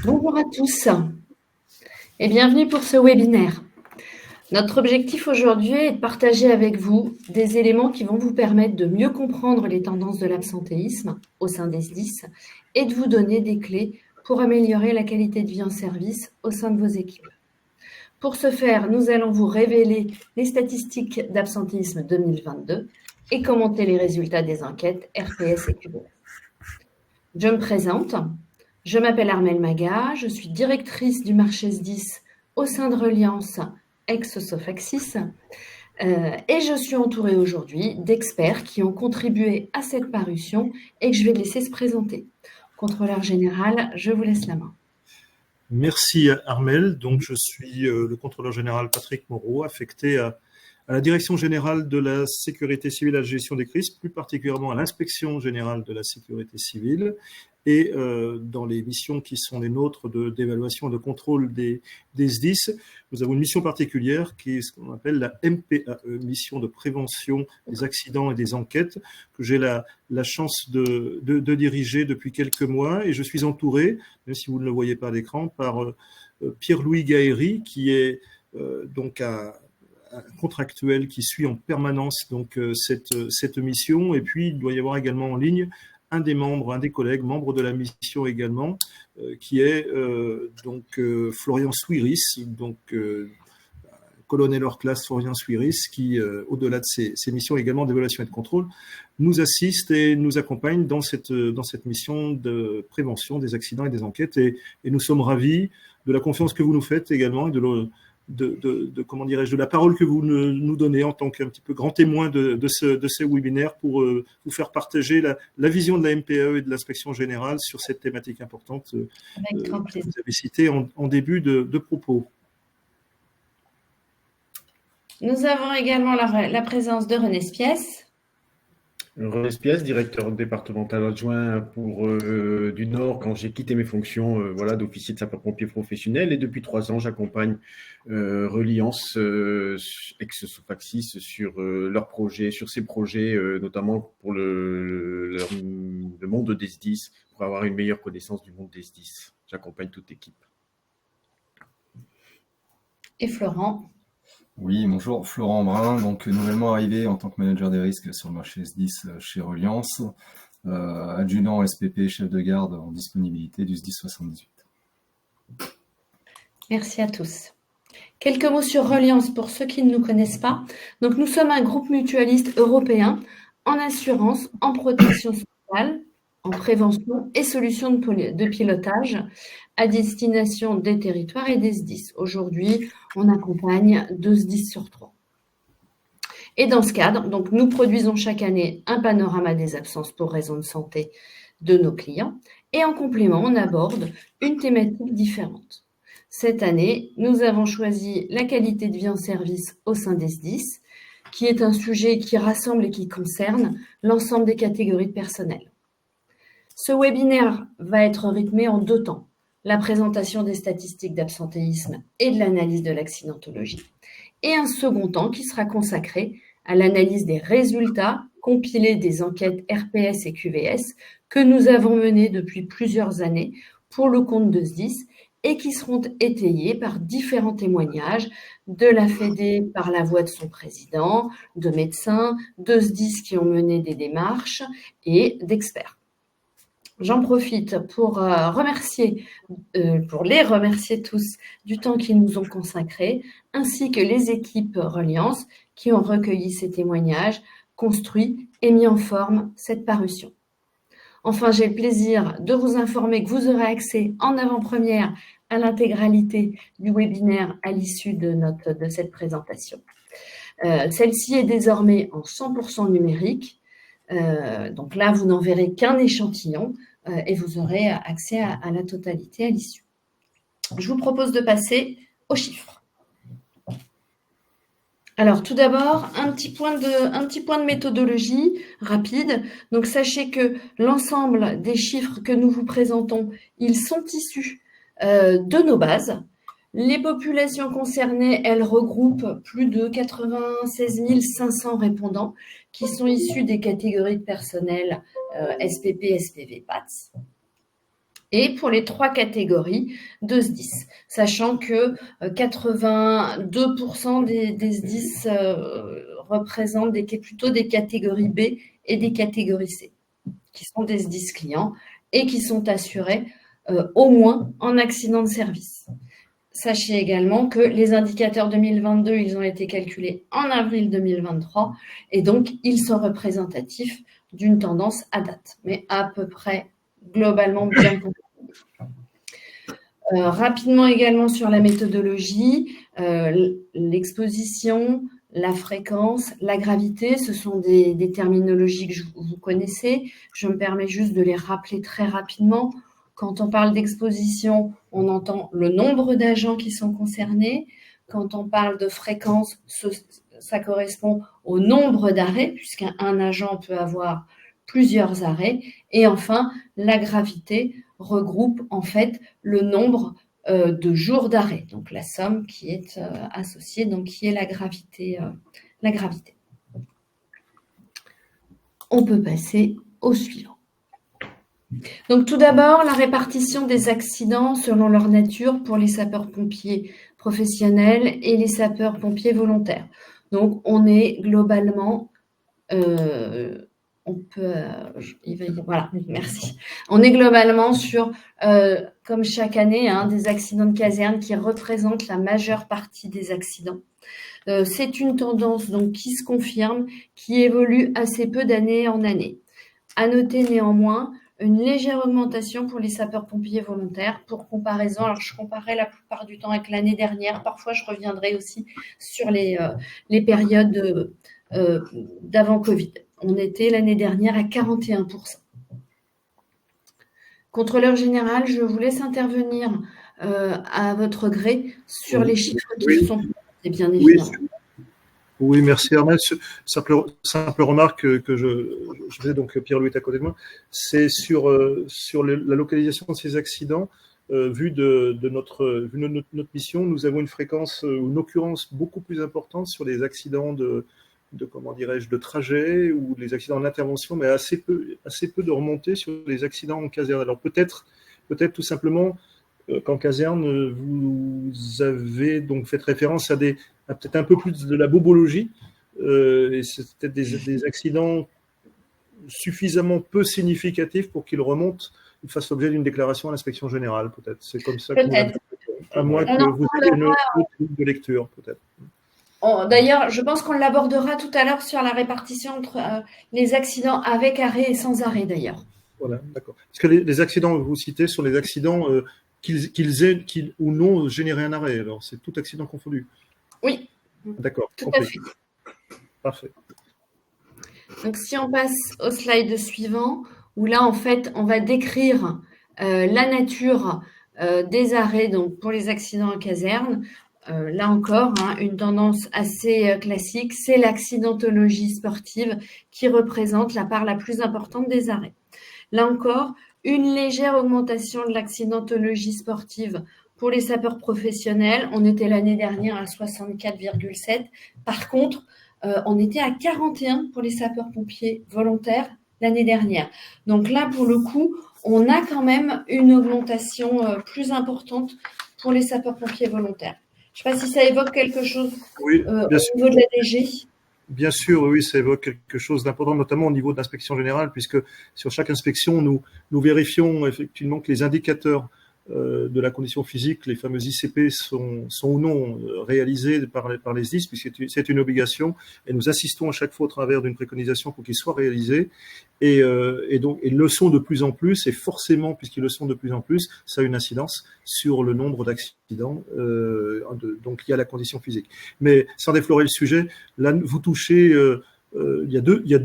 Bonjour à tous et bienvenue pour ce webinaire. Notre objectif aujourd'hui est de partager avec vous des éléments qui vont vous permettre de mieux comprendre les tendances de l'absentéisme au sein des SDIS et de vous donner des clés pour améliorer la qualité de vie en service au sein de vos équipes. Pour ce faire, nous allons vous révéler les statistiques d'absentéisme 2022 et commenter les résultats des enquêtes RPS et QBS. Je me présente. Je m'appelle Armelle Maga, je suis directrice du marché SDIS au sein de Reliance ex-Sofaxis et je suis entourée aujourd'hui d'experts qui ont contribué à cette parution et que je vais laisser se présenter. Contrôleur général, je vous laisse la main. Merci Armelle. Donc je suis le contrôleur général Patrick Moreau, affecté à la Direction générale de la sécurité civile et à la gestion des crises, plus particulièrement à l'Inspection générale de la sécurité civile, et dans les missions qui sont les nôtres d'évaluation et de contrôle des SDIS, nous avons une mission particulière qui est ce qu'on appelle la MPAE, mission de prévention des accidents et des enquêtes, que j'ai la chance de diriger depuis quelques mois, et je suis entouré, même si vous ne le voyez pas à l'écran, par Pierre-Louis Gaëry, qui est donc un contractuel qui suit en permanence donc cette mission, et puis il doit y avoir également en ligne un des collègues, membre de la mission également, qui est Florian Swiris, donc colonel hors classe Florian Swiris, qui, au-delà de ses missions également d'évaluation et de contrôle, nous assiste et nous accompagne dans cette mission de prévention des accidents et des enquêtes. Et nous sommes ravis de la confiance que vous nous faites également et comment dirais-je, de la parole que vous nous donnez en tant qu'un petit peu grand témoin de ces webinaires pour vous faire partager la vision de la MPAE et de l'inspection générale sur cette thématique importante que vous avez citée en début de propos. Nous avons également la présence de René Spiès. René Spiès, directeur départemental adjoint pour du Nord quand j'ai quitté mes fonctions d'officier de sapeur-pompier professionnel, et depuis 3 ans j'accompagne Reliance ex-Sofaxis sur leurs projets, sur ces projets notamment pour le monde des SDIS, pour avoir une meilleure connaissance du monde des SDIS. J'accompagne toute l'équipe. Et Florent. Oui, bonjour, Florent Brun, donc nouvellement arrivé en tant que manager des risques sur le marché SDIS chez Reliance, adjudant SPP, chef de garde en disponibilité du SDIS 78. Merci à tous. Quelques mots sur Reliance pour ceux qui ne nous connaissent pas. Donc, nous sommes un groupe mutualiste européen en assurance, en protection sociale, en prévention et solutions de pilotage à destination des territoires et des SDIS. Aujourd'hui, on accompagne 2 SDIS sur 3. Et dans ce cadre, donc, nous produisons chaque année un panorama des absences pour raisons de santé de nos clients. Et en complément, on aborde une thématique différente. Cette année, nous avons choisi la qualité de vie en service au sein des SDIS, qui est un sujet qui rassemble et qui concerne l'ensemble des catégories de personnel. Ce webinaire va être rythmé en 2 temps. La présentation des statistiques d'absentéisme et de l'analyse de l'accidentologie, et un second temps qui sera consacré à l'analyse des résultats compilés des enquêtes RPS et QVS que nous avons menées depuis plusieurs années pour le compte de SDIS et qui seront étayés par différents témoignages de la FEDE par la voix de son président, de médecins, de SDIS qui ont mené des démarches et d'experts. J'en profite pour les remercier tous du temps qu'ils nous ont consacré, ainsi que les équipes Reliance qui ont recueilli ces témoignages, construit et mis en forme cette parution. Enfin, j'ai le plaisir de vous informer que vous aurez accès en avant-première à l'intégralité du webinaire à l'issue de cette présentation. Celle-ci est désormais en 100% numérique. Donc là, vous n'en verrez qu'un échantillon et vous aurez accès à la totalité à l'issue. Je vous propose de passer aux chiffres. Alors, tout d'abord, un petit point de méthodologie rapide. Donc, sachez que l'ensemble des chiffres que nous vous présentons, ils sont issus de nos bases Les populations concernées, elles regroupent plus de 96 500 répondants qui sont issus des catégories de personnel SPP, SPV, PATS. Et pour les 3 catégories de SDIS, sachant que 82% des SDIS représentent plutôt des catégories B et des catégories C, qui sont des SDIS clients et qui sont assurés au moins en accident de service. Sachez également que les indicateurs 2022, ils ont été calculés en avril 2023 et donc ils sont représentatifs d'une tendance à date, mais à peu près globalement bien compris. Rapidement également sur la méthodologie, l'exposition, la fréquence, la gravité, ce sont des terminologies que vous connaissez. Je me permets juste de les rappeler très rapidement. Quand on parle d'exposition, on entend le nombre d'agents qui sont concernés. Quand on parle de fréquence, ça correspond au nombre d'arrêts, puisqu'un agent peut avoir plusieurs arrêts. Et enfin, la gravité regroupe en fait le nombre de jours d'arrêt, donc la somme qui est associée, donc qui est la gravité. On peut passer au suivant. Donc tout d'abord, la répartition des accidents selon leur nature pour les sapeurs-pompiers professionnels et les sapeurs-pompiers volontaires. Donc on est globalement, voilà, merci. On est globalement sur, comme chaque année, des accidents de caserne qui représentent la majeure partie des accidents. C'est une tendance donc qui se confirme, qui évolue assez peu d'année en année. À noter néanmoins une légère augmentation pour les sapeurs-pompiers volontaires. Pour comparaison, alors je comparais la plupart du temps avec l'année dernière. Parfois, je reviendrai aussi sur les périodes d'avant Covid. On était l'année dernière à 41%. Contrôleur général, je vous laisse intervenir à votre gré sur les chiffres qui sont bien évidemment. Oui, merci Armel. Simple remarque que je faisais, donc Pierre-Louis est à côté de moi, c'est sur la localisation de ces accidents. Vu de notre mission, nous avons une fréquence, une occurrence beaucoup plus importante sur les accidents de trajet ou les accidents d'intervention, mais assez peu de remontées sur les accidents en caserne. Alors peut-être tout simplement qu'en caserne, vous avez donc fait référence à peut-être un peu plus de la bobologie, et c'est peut-être des accidents suffisamment peu significatifs pour qu'ils remontent, ils fassent l'objet d'une déclaration à l'inspection générale, peut-être. C'est comme ça que à moins que vous ayez une autre ligne de lecture, peut-être. D'ailleurs, je pense qu'on l'abordera tout à l'heure sur la répartition entre les accidents avec arrêt et sans arrêt, d'ailleurs. Voilà, d'accord. Parce que les accidents que vous citez sont les accidents qu'ils aient ou non généré un arrêt. Alors, c'est tout accident confondu. Oui. D'accord. Tout à fait. Parfait. Donc, si on passe au slide suivant, où là, en fait, on va décrire la nature des arrêts donc, pour les accidents en caserne. Là encore, une tendance assez classique, c'est l'accidentologie sportive qui représente la part la plus importante des arrêts. Là encore, une légère augmentation de l'accidentologie sportive pour les sapeurs professionnels. On était l'année dernière à 64,7. Par contre, on était à 41 pour les sapeurs-pompiers volontaires l'année dernière. Donc là, pour le coup, on a quand même une augmentation plus importante pour les sapeurs-pompiers volontaires. Je ne sais pas si ça évoque quelque chose au niveau de la DG. Bien sûr, oui, ça évoque quelque chose d'important, notamment au niveau de l'inspection générale, puisque sur chaque inspection, nous vérifions effectivement que les indicateurs de la condition physique, les fameux ICP, sont ou non réalisés par les SDIS, puisque c'est une obligation, et nous assistons à chaque fois au travers d'une préconisation pour qu'ils soient réalisés, et donc ils le sont de plus en plus, et forcément, puisqu'ils le sont de plus en plus, ça a une incidence sur le nombre d'accidents, donc il y a la condition physique. Mais sans déflorer le sujet, là, vous touchez... il y a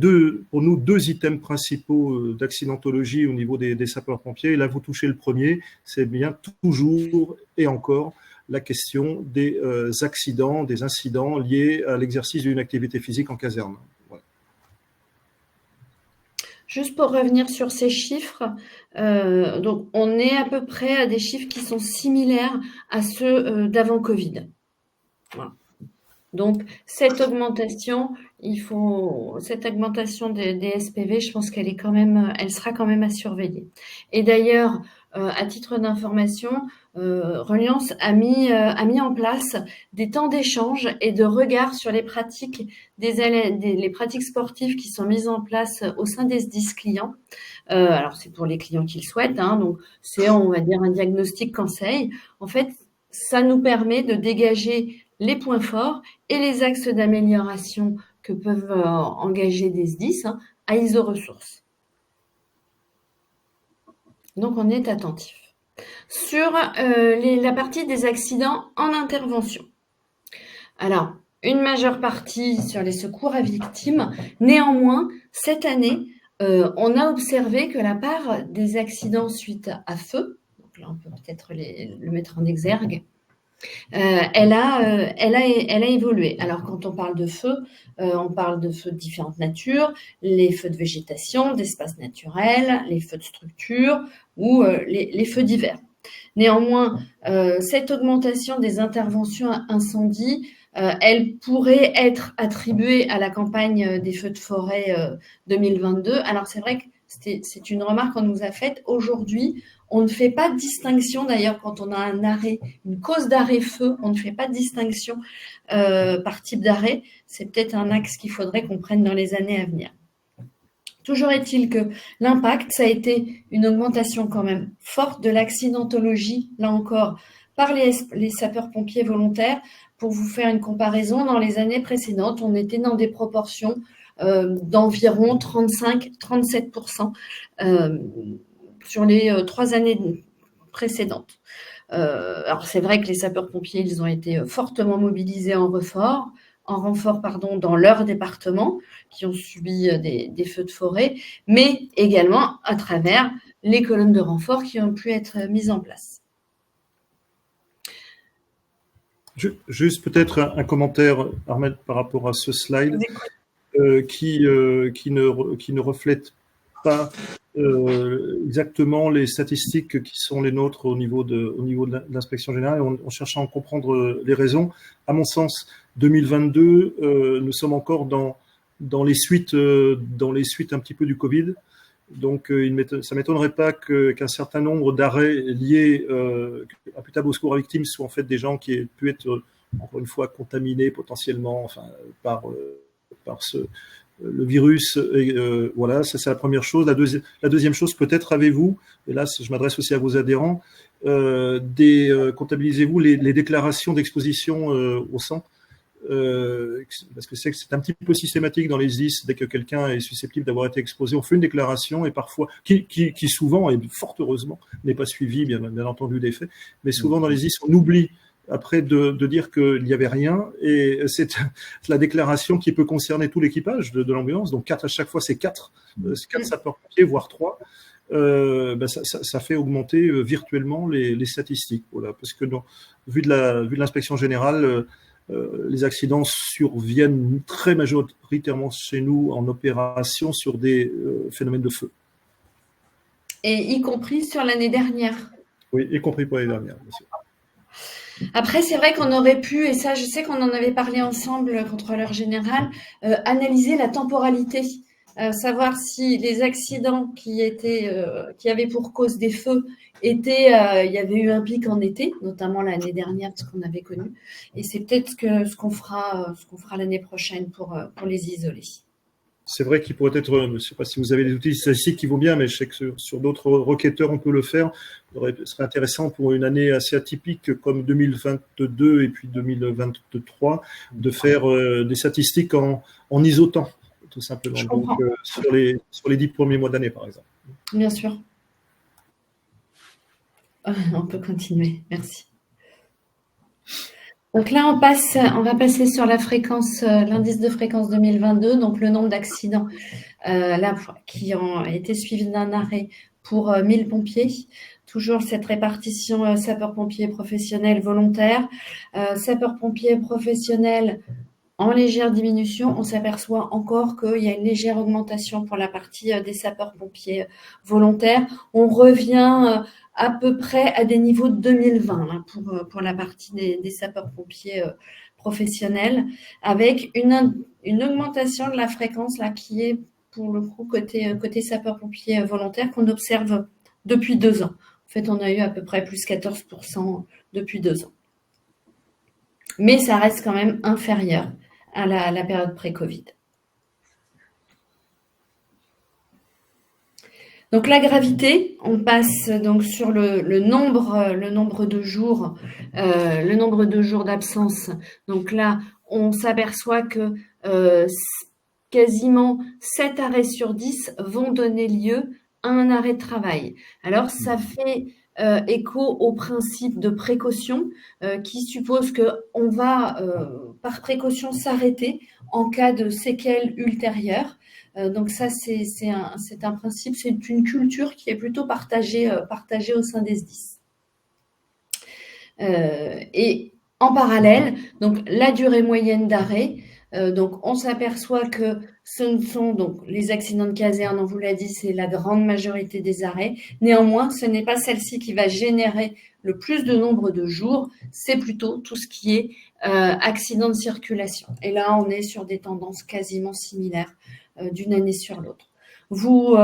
pour nous deux items principaux d'accidentologie au niveau des sapeurs-pompiers. Et là, vous touchez le premier, c'est bien toujours et encore la question des accidents, des incidents liés à l'exercice d'une activité physique en caserne. Voilà. Juste pour revenir sur ces chiffres, donc on est à peu près à des chiffres qui sont similaires à ceux d'avant Covid. Voilà. Donc cette augmentation, cette augmentation des SPV, je pense qu'elle sera quand même à surveiller. Et d'ailleurs, à titre d'information, Reliance a mis en place des temps d'échange et de regard sur les pratiques les pratiques sportives qui sont mises en place au sein des SDIS clients. Alors c'est pour les clients qui le souhaitent, hein, donc c'est, on va dire, un diagnostic conseil. En fait, ça nous permet de dégager les points forts et les axes d'amélioration que peuvent engager des SDIS à ISO Ressources. Donc on est attentif. Sur la partie des accidents en intervention. Alors, une majeure partie sur les secours à victimes. Néanmoins, cette année, on a observé que la part des accidents suite à feu, donc là on peut peut-être le mettre en exergue, elle a évolué. Alors quand on parle de feu de différentes natures, les feux de végétation, d'espaces naturels, les feux de structure ou les feux divers. Néanmoins, cette augmentation des interventions à incendie, elle pourrait être attribuée à la campagne des feux de forêt 2022. Alors c'est vrai que c'est une remarque qu'on nous a faite. Aujourd'hui, on ne fait pas de distinction, d'ailleurs, quand on a un arrêt, une cause d'arrêt feu, on ne fait pas de distinction par type d'arrêt. C'est peut-être un axe qu'il faudrait qu'on prenne dans les années à venir. Toujours est-il que l'impact, ça a été une augmentation quand même forte de l'accidentologie, là encore, par les sapeurs-pompiers volontaires. Pour vous faire une comparaison, dans les années précédentes, on était dans des proportions d'environ 35-37% sur les 3 années précédentes. Alors c'est vrai que les sapeurs-pompiers, ils ont été fortement mobilisés en renfort, dans leur département, qui ont subi des feux de forêt, mais également à travers les colonnes de renfort qui ont pu être mises en place. Juste peut-être un commentaire, Armelle, par rapport à ce slide, qui ne reflète pas exactement les statistiques qui sont les nôtres au niveau de l'inspection générale. On cherche à en comprendre les raisons. À mon sens, 2022, nous sommes encore dans les suites un petit peu du Covid. Donc, ça m'étonnerait pas qu'un certain nombre d'arrêts liés imputables au secours à victimes soient en fait des gens qui aient pu être, encore une fois, contaminés potentiellement, par le virus. Voilà, ça c'est la première chose. La deuxième chose, peut-être avez-vous, et là je m'adresse aussi à vos adhérents, comptabilisez-vous les déclarations d'exposition au sang, parce que c'est un petit peu systématique dans les SDIS. Dès que quelqu'un est susceptible d'avoir été exposé, on fait une déclaration, et parfois, qui souvent, et fort heureusement, n'est pas suivie bien entendu des faits, mais souvent dans les SDIS, on oublie après de dire qu'il n'y avait rien, et c'est la déclaration qui peut concerner tout l'équipage de l'ambulance, donc à chaque fois c'est 4 sapeurs-pompiers, voire 3. Ça fait augmenter virtuellement les statistiques, voilà, parce que vu de l'inspection générale, les accidents surviennent très majoritairement chez nous en opération sur des phénomènes de feu. Et y compris sur l'année dernière. Oui, y compris pour l'année dernière, bien sûr. Après, c'est vrai qu'on aurait pu, et ça, je sais qu'on en avait parlé ensemble, contrôleur général, analyser la temporalité, savoir si les accidents qui avaient pour cause des feux il y avait eu un pic en été, notamment l'année dernière, ce qu'on avait connu, et c'est peut-être ce qu'on fera l'année prochaine pour les isoler. C'est vrai qu'il pourrait être, je ne sais pas si vous avez des outils statistiques qui vont bien, mais je sais que sur d'autres requêteurs, on peut le faire. Ce serait intéressant pour une année assez atypique comme 2022 et puis 2023 de faire des statistiques en isotant, tout simplement. Donc, sur les 10 premiers mois d'année, par exemple. Bien sûr. On peut continuer. Merci. Donc là, on va passer sur la fréquence, l'indice de fréquence 2022, donc le nombre d'accidents qui ont été suivis d'un arrêt pour 1000 pompiers. Toujours cette répartition sapeurs-pompiers professionnels volontaires. Sapeurs-pompiers professionnels en légère diminution. On s'aperçoit encore qu'il y a une légère augmentation pour la partie des sapeurs-pompiers volontaires. On revient à peu près à des niveaux de 2020 là, pour la partie des sapeurs-pompiers professionnels, avec une augmentation de la fréquence là, qui est pour le coup côté sapeurs-pompiers volontaires qu'on observe depuis 2 ans. En fait, on a eu à peu près plus 14% depuis 2 ans. Mais ça reste quand même inférieur à la période pré-Covid. Donc la gravité, on passe donc sur le nombre de jours, d'absence. Donc là, on s'aperçoit que quasiment 7 arrêts sur 10 vont donner lieu à un arrêt de travail. Alors ça fait écho au principe de précaution qui suppose qu'on va par précaution s'arrêter en cas de séquelles ultérieures. Donc ça, c'est un principe, c'est une culture qui est plutôt partagée au sein des SDIS. Et en parallèle, donc la durée moyenne d'arrêt, donc on s'aperçoit que ce ne sont donc les accidents de caserne, on vous l'a dit, c'est la grande majorité des arrêts. Néanmoins, ce n'est pas celle-ci qui va générer le plus de nombre de jours, c'est plutôt tout ce qui est accident de circulation. Et là, on est sur des tendances quasiment similaires d'une année sur l'autre. Vous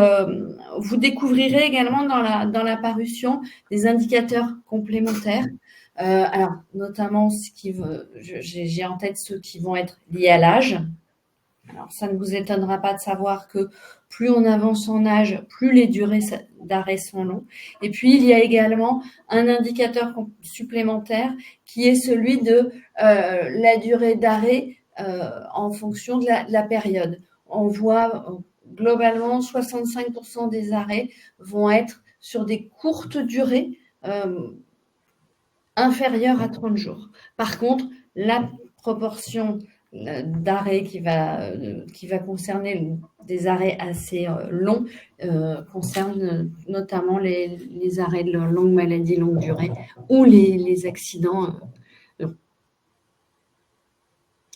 découvrirez également dans la parution des indicateurs complémentaires. Alors, notamment, j'ai en tête ceux qui vont être liés à l'âge. Alors, ça ne vous étonnera pas de savoir que plus on avance en âge, plus les durées d'arrêt sont longues. Et puis, il y a également un indicateur supplémentaire qui est celui de la durée d'arrêt en fonction de la période. On voit globalement 65% des arrêts vont être sur des courtes durées inférieures à 30 jours. Par contre, la proportion d'arrêts qui va concerner des arrêts assez longs concerne notamment les arrêts de longue maladie, longue durée ou les accidents longs.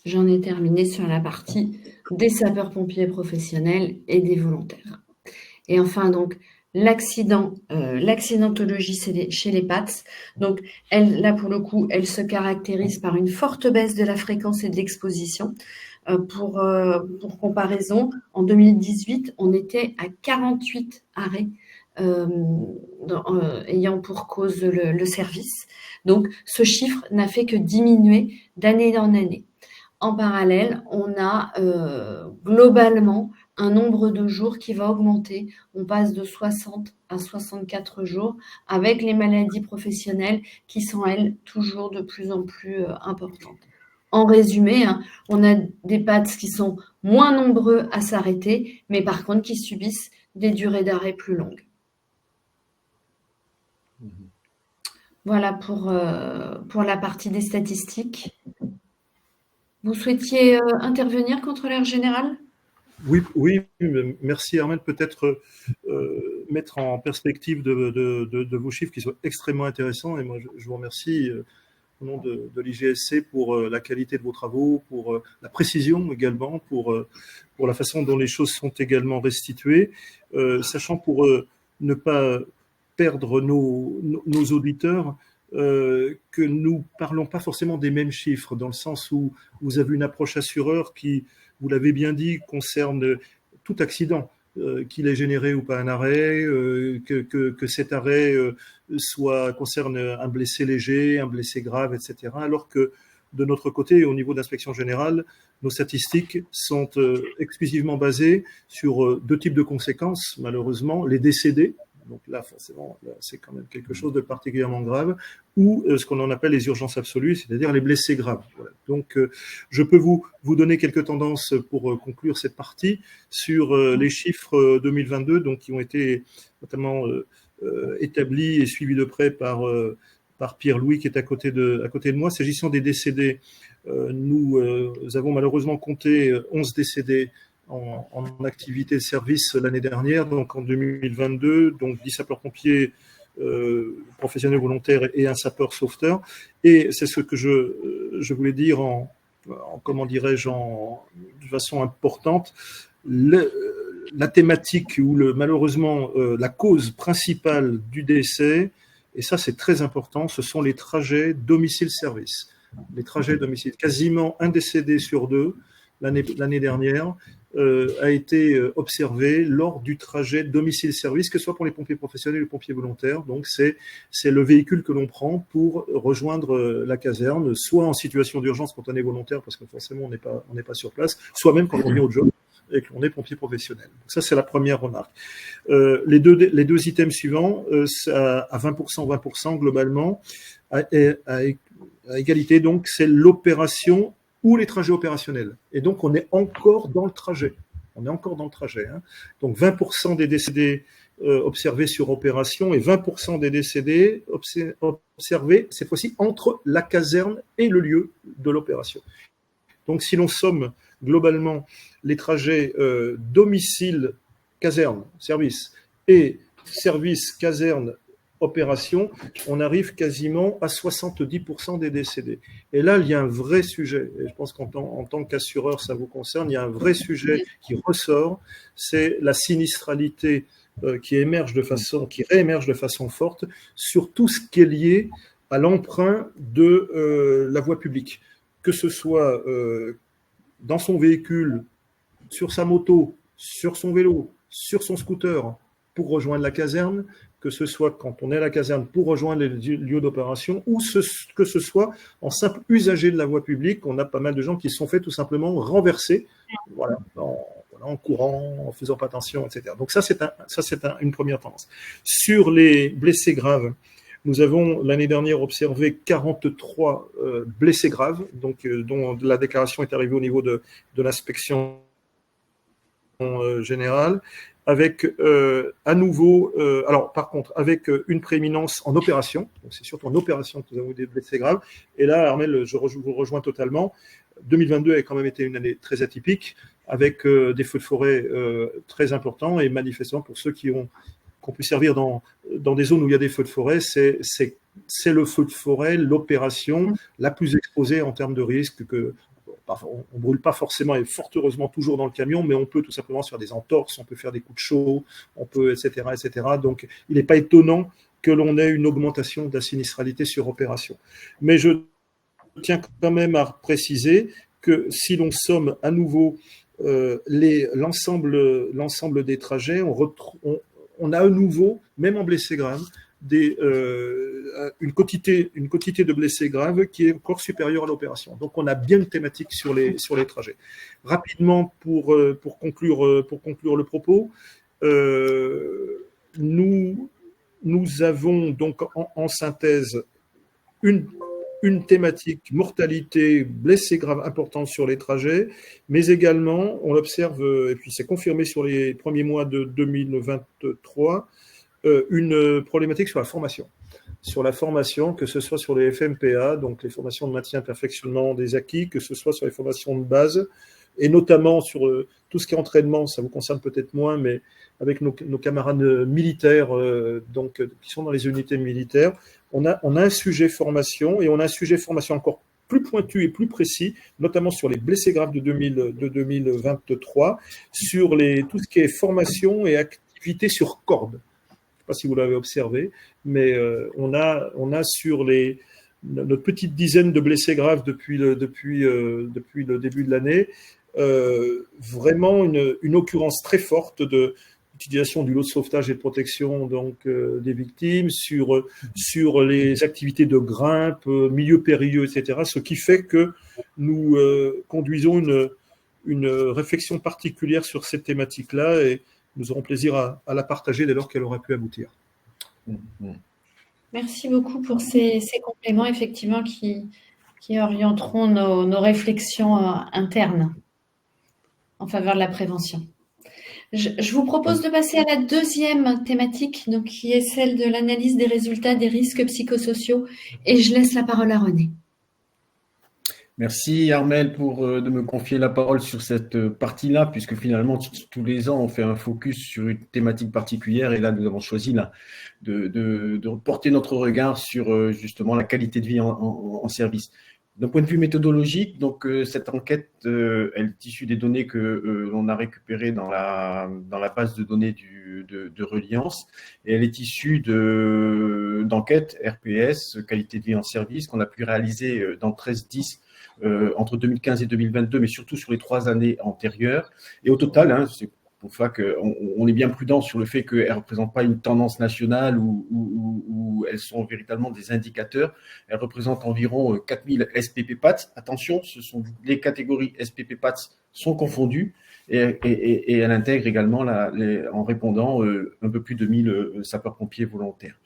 J'en ai terminé sur la partie des sapeurs-pompiers professionnels et des volontaires. Et enfin, donc, l'accidentologie chez les PATS. Donc, là, pour le coup, elle se caractérise par une forte baisse de la fréquence et de l'exposition. Pour comparaison, en 2018, on était à 48 arrêts ayant pour cause le service. Donc, ce chiffre n'a fait que diminuer d'année en année. En parallèle, on a globalement un nombre de jours qui va augmenter. On passe de 60 à 64 jours avec les maladies professionnelles qui sont, elles, toujours de plus en plus importantes. En résumé, on a des PATS qui sont moins nombreux à s'arrêter, mais par contre qui subissent des durées d'arrêt plus longues. Voilà pour la partie des statistiques. Vous souhaitiez intervenir, contrôleur général ? Oui, merci Armelle. Peut-être mettre en perspective de vos chiffres qui sont extrêmement intéressants. Et moi, je vous remercie au nom de l'IGSC pour la qualité de vos travaux, pour la précision également, pour la façon dont les choses sont également restituées, sachant pour ne pas perdre nos auditeurs, que nous parlons pas forcément des mêmes chiffres, dans le sens où vous avez une approche assureur qui, vous l'avez bien dit, concerne tout accident, qu'il ait généré ou pas un arrêt, que cet arrêt concerne un blessé léger, un blessé grave, etc. Alors que de notre côté, au niveau de l'inspection générale, nos statistiques sont exclusivement basées sur 2 types de conséquences, malheureusement, les décédés. Donc là, forcément, c'est quand même quelque chose de particulièrement grave, ou ce qu'on en appelle les urgences absolues, c'est-à-dire les blessés graves. Voilà. Donc, je peux vous donner quelques tendances pour conclure cette partie sur les chiffres 2022, donc qui ont été notamment établis et suivis de près par Pierre-Louis, qui est à côté de moi. S'agissant des décédés, nous avons malheureusement compté 11 décédés en activité de service l'année dernière, donc en 2022, donc 10 sapeurs-pompiers professionnels volontaires et un sapeur-sauveteur. Et c'est ce que je voulais dire en comment dirais-je, de façon importante, la thématique ou malheureusement la cause principale du décès, et ça c'est très important, ce sont les trajets domicile-service. Les trajets domicile. Quasiment un décédé sur deux l'année dernière a été observé lors du trajet domicile-service, que ce soit pour les pompiers professionnels ou les pompiers volontaires. Donc c'est le véhicule que l'on prend pour rejoindre la caserne, soit en situation d'urgence quand on est volontaire, parce que forcément on n'est pas sur place, soit même quand on vient au job et que l'on est pompier professionnel. Donc ça, c'est la première remarque. Les deux items suivants, à 20% globalement, à égalité, donc c'est l'opération ou les trajets opérationnels. Et donc, on est encore dans le trajet. Hein. Donc, 20% des décédés observés sur opération et 20% des décédés observés, cette fois-ci, entre la caserne et le lieu de l'opération. Donc, si l'on somme globalement les trajets domicile, caserne, service et service, caserne, opération, on arrive quasiment à 70% des décédés. Et là, il y a un vrai sujet, et je pense qu'en tant qu'assureur, ça vous concerne, il y a un vrai sujet qui ressort, c'est la sinistralité qui réémerge de façon forte sur tout ce qui est lié à l'emprunt de la voie publique, que ce soit dans son véhicule, sur sa moto, sur son vélo, sur son scooter, pour rejoindre la caserne, que ce soit quand on est à la caserne pour rejoindre les lieux d'opération, ou que ce soit en simple usager de la voie publique. On a pas mal de gens qui se sont fait tout simplement renverser, en courant, en faisant pas attention, etc. Donc ça, c'est une première tendance. Sur les blessés graves, nous avons l'année dernière observé 43 blessés graves, donc, dont la déclaration est arrivée au niveau de l'inspection générale, avec à nouveau, alors par contre, avec une prééminence en opération, donc c'est surtout en opération que nous avons des blessés graves, et là, Armel, je vous rejoins totalement, 2022 a quand même été une année très atypique, avec des feux de forêt très importants, et manifestement, pour ceux qui ont pu servir dans des zones où il y a des feux de forêt, c'est le feu de forêt, l'opération la plus exposée en termes de risque. On ne brûle pas forcément et fort heureusement toujours dans le camion, mais on peut tout simplement se faire des entorses, on peut faire des coups de chaud, on peut, etc. Donc, il n'est pas étonnant que l'on ait une augmentation de la sinistralité sur opération. Mais je tiens quand même à préciser que si l'on somme à nouveau l'ensemble des trajets, on a à nouveau, même en blessés graves, une quantité de blessés graves qui est encore supérieure à l'opération. Donc on a bien une thématique sur les trajets. Rapidement, pour conclure le propos, nous avons donc en synthèse une thématique mortalité, blessés graves importante sur les trajets, mais également, on l'observe, et puis c'est confirmé sur les premiers mois de 2023, une problématique sur la formation. Sur la formation, que ce soit sur les FMPA, donc les formations de maintien et perfectionnement des acquis, que ce soit sur les formations de base, et notamment sur tout ce qui est entraînement, ça vous concerne peut-être moins, mais avec nos camarades militaires qui sont dans les unités militaires, on a un sujet formation, et on a un sujet formation encore plus pointu et plus précis, notamment sur les blessés graves de 2023, sur tout ce qui est formation et activité sur corde. Je ne sais pas si vous l'avez observé, mais on a sur notre petite dizaine de blessés graves depuis le début de l'année, vraiment une occurrence très forte de l'utilisation du lot de sauvetage et de protection des victimes, sur les activités de grimpe, milieux périlleux, etc. Ce qui fait que nous conduisons une réflexion particulière sur cette thématique-là, et nous aurons plaisir à la partager dès lors qu'elle aura pu aboutir. Merci beaucoup pour ces compléments, effectivement, qui orienteront nos réflexions internes en faveur de la prévention. Je vous propose de passer à la deuxième thématique, donc, qui est celle de l'analyse des résultats des risques psychosociaux, et je laisse la parole à René. Merci Armel de me confier la parole sur cette partie-là, puisque finalement tous les ans on fait un focus sur une thématique particulière, et là nous avons choisi de porter notre regard sur justement la qualité de vie en service. D'un point de vue méthodologique, donc cette enquête, elle est issue des données que l'on a récupérées dans la base de données de Reliance, et elle est issue d'enquêtes RPS, qualité de vie en service, qu'on a pu réaliser dans 13-10 entre 2015 et 2022, mais surtout sur les 3 années antérieures. Et au total, hein, c'est pour ça qu'on est bien prudent sur le fait qu'elles ne représentent pas une tendance nationale ou elles sont véritablement des indicateurs. Elles représentent environ 4000 SPP-PATS. Attention, les catégories SPP-PATS sont confondues et elles intègrent également, en répondant, un peu plus de 1000 sapeurs-pompiers volontaires.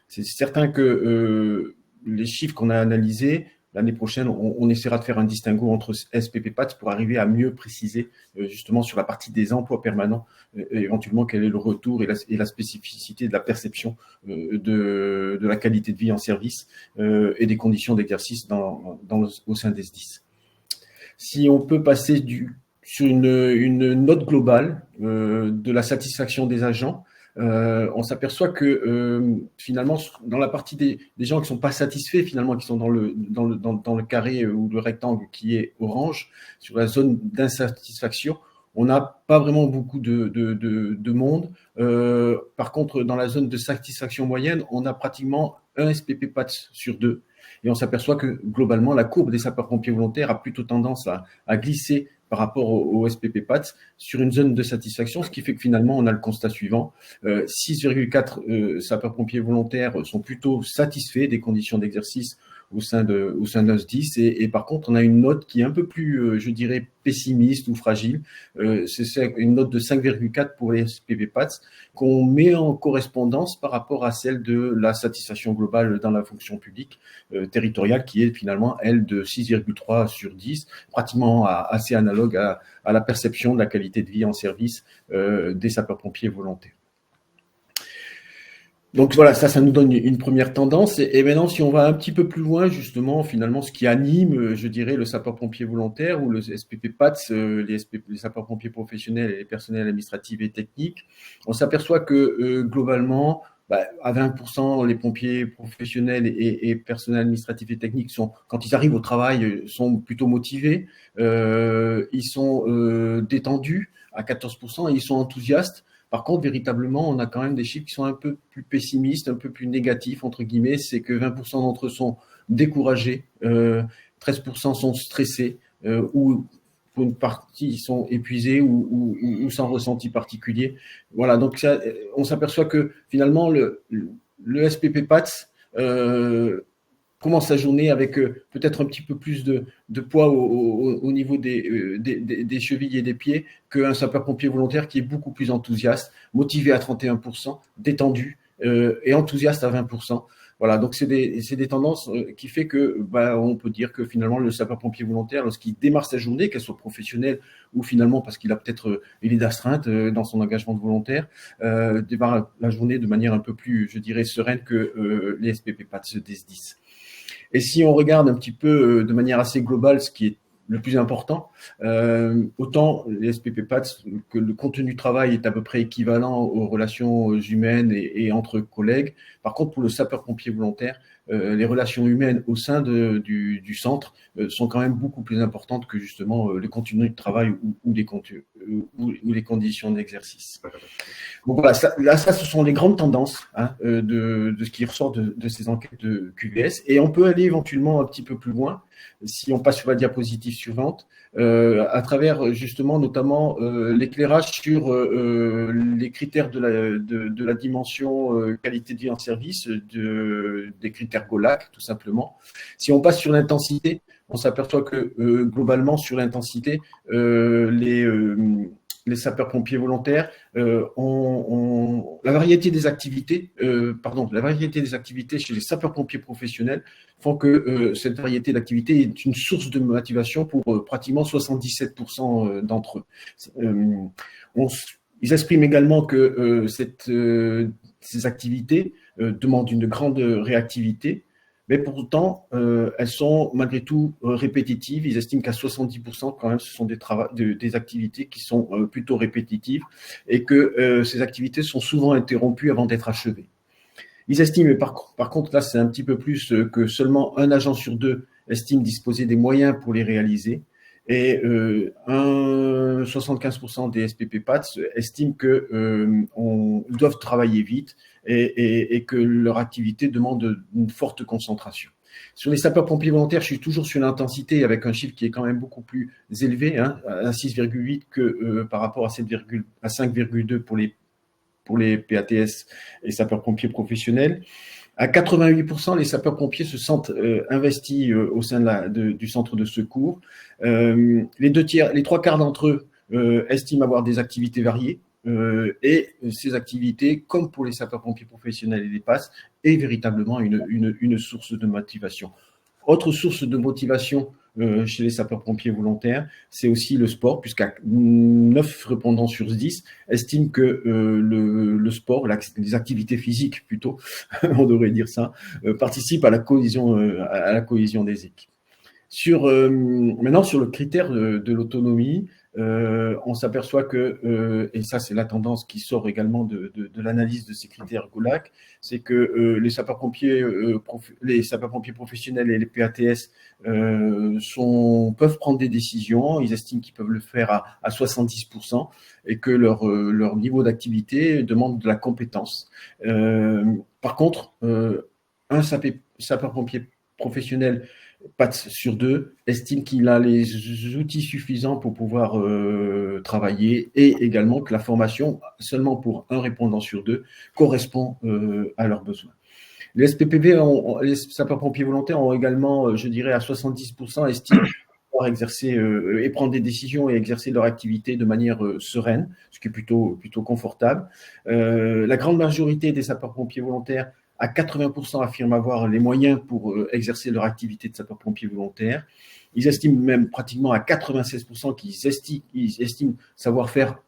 C'est certain que les chiffres qu'on a analysés, l'année prochaine, on essaiera de faire un distinguo entre SPP-PATS pour arriver à mieux préciser justement sur la partie des emplois permanents, éventuellement quel est le retour et la spécificité de la perception de la qualité de vie en service et des conditions d'exercice au sein des SDIS. Si on peut passer sur une note globale de la satisfaction des agents, on s'aperçoit que finalement, dans la partie des gens qui ne sont pas satisfaits, finalement, qui sont dans le carré ou le rectangle qui est orange, sur la zone d'insatisfaction, on n'a pas vraiment beaucoup de monde. Par contre, dans la zone de satisfaction moyenne, on a pratiquement un SPP-PATS sur 2. Et on s'aperçoit que globalement, la courbe des sapeurs-pompiers volontaires a plutôt tendance à glisser par rapport au SPP-PATS sur une zone de satisfaction, ce qui fait que finalement, on a le constat suivant. 6,4 sapeurs-pompiers volontaires sont plutôt satisfaits des conditions d'exercice au sein d'un SDIS. Et par contre, on a une note qui est un peu plus, je dirais, pessimiste ou fragile. C'est une note de 5,4 pour les SPP-PATS qu'on met en correspondance par rapport à celle de la satisfaction globale dans la fonction publique territoriale, qui est finalement, elle, de 6,3 sur 10, pratiquement assez analogue à la perception de la qualité de vie en service des sapeurs-pompiers volontaires. Donc voilà, ça nous donne une première tendance. Et maintenant, si on va un petit peu plus loin, justement, finalement, ce qui anime, je dirais, le sapeur-pompier volontaire ou le SPP-PATS, les sapeurs-pompiers professionnels et les personnels administratifs et techniques, on s'aperçoit que globalement, à 20%, les pompiers professionnels et personnels administratifs et techniques quand ils arrivent au travail, sont plutôt motivés, ils sont détendus à 14% et ils sont enthousiastes. Par contre, véritablement, on a quand même des chiffres qui sont un peu plus pessimistes, un peu plus négatifs, entre guillemets. C'est que 20% d'entre eux sont découragés, 13% sont stressés, ou pour une partie, ils sont épuisés ou sans ressenti particulier. Voilà, donc ça, on s'aperçoit que finalement, le SPP-PATS commence sa journée avec peut-être un petit peu plus de poids au niveau des chevilles et des pieds qu'un sapeur-pompier volontaire qui est beaucoup plus enthousiaste, motivé à 31%, détendu et enthousiaste à 20%. Voilà, donc c'est des tendances qui fait que on peut dire que finalement le sapeur-pompier volontaire, lorsqu'il démarre sa journée, qu'elle soit professionnelle ou finalement parce qu'il a peut-être il est d'astreinte dans son engagement de volontaire, démarre la journée de manière un peu plus, je dirais, sereine que les SPP-PATS des SDIS. Et si on regarde un petit peu de manière assez globale ce qui est le plus important, autant les SPP-PATS, que le contenu de travail est à peu près équivalent aux relations humaines et entre collègues. Par contre, pour le sapeur-pompier volontaire, les relations humaines au sein du centre sont quand même beaucoup plus importantes que justement le contenu de travail ou les conditions d'exercice. Donc voilà, ça, ce sont les grandes tendances de ce qui ressort de ces enquêtes de QVS. Et on peut aller éventuellement un petit peu plus loin, si on passe sur la diapositive suivante, à travers justement notamment l'éclairage sur les critères de la dimension qualité de vie en service, des critères GOLAC tout simplement. Si on passe sur l'intensité, on s'aperçoit que globalement sur l'intensité, les sapeurs-pompiers volontaires ont la variété des activités chez les sapeurs-pompiers professionnels font que cette variété d'activités est une source de motivation pour pratiquement 77% d'entre eux. Ils expriment également que ces activités demandent une grande réactivité, mais pourtant, elles sont malgré tout répétitives. Ils estiment qu'à 70%, quand même, ce sont des activités qui sont plutôt répétitives et que ces activités sont souvent interrompues avant d'être achevées. Ils estiment, par contre, là, c'est un petit peu plus que seulement un agent sur deux estiment disposer des moyens pour les réaliser. Et 75% des SPP-PATS estiment qu'ils doivent travailler vite et que leur activité demande une forte concentration. Sur les sapeurs-pompiers volontaires, je suis toujours sur l'intensité avec un chiffre qui est quand même beaucoup plus élevé, hein, à 6,8 que par rapport à 5,2 pour les PATS et sapeurs-pompiers professionnels. À 88%, les sapeurs-pompiers se sentent investis au sein du centre de secours. Les trois quarts d'entre eux estiment avoir des activités variées. Et ces activités, comme pour les sapeurs-pompiers professionnels et les PATS, est véritablement une source de motivation. Autre source de motivation chez les sapeurs-pompiers volontaires, c'est aussi le sport, puisqu'à 9 répondants sur 10 estiment que le sport, les activités physiques plutôt, on devrait dire ça, participent à la cohésion des équipes. Maintenant, sur le critère de l'autonomie, on s'aperçoit que, et ça c'est la tendance qui sort également de l'analyse de ces critères GOLAC, c'est que les sapeurs-pompiers professionnels et les PATS peuvent prendre des décisions, ils estiment qu'ils peuvent le faire à 70% et que leur niveau d'activité demande de la compétence. Par contre, un sapeur-pompier professionnel PATS sur 2 estime qu'il a les outils suffisants pour pouvoir travailler et également que la formation, seulement pour un répondant sur 2, correspond à leurs besoins. Les SPPV, les sapeurs-pompiers volontaires ont également, je dirais, à 70% estiment pouvoir exercer et prendre des décisions et exercer leur activité de manière sereine, ce qui est plutôt confortable. La grande majorité des sapeurs-pompiers volontaires à 80% affirment avoir les moyens pour exercer leur activité de sapeur-pompier volontaire. Ils estiment même pratiquement à 96% qu'ils estiment savoir faire,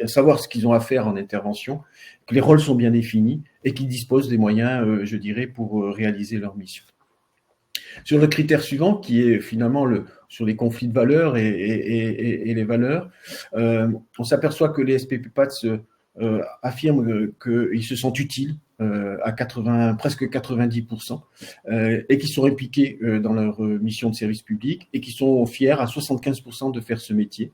savoir ce qu'ils ont à faire en intervention, que les rôles sont bien définis et qu'ils disposent des moyens, je dirais, pour réaliser leur mission. Sur le critère suivant, qui est finalement sur les conflits de valeurs et les valeurs, on s'aperçoit que les SPP-PATS affirment qu'ils se sentent utiles à presque 90% et qui sont impliqués dans leur mission de service public et qui sont fiers à 75% de faire ce métier.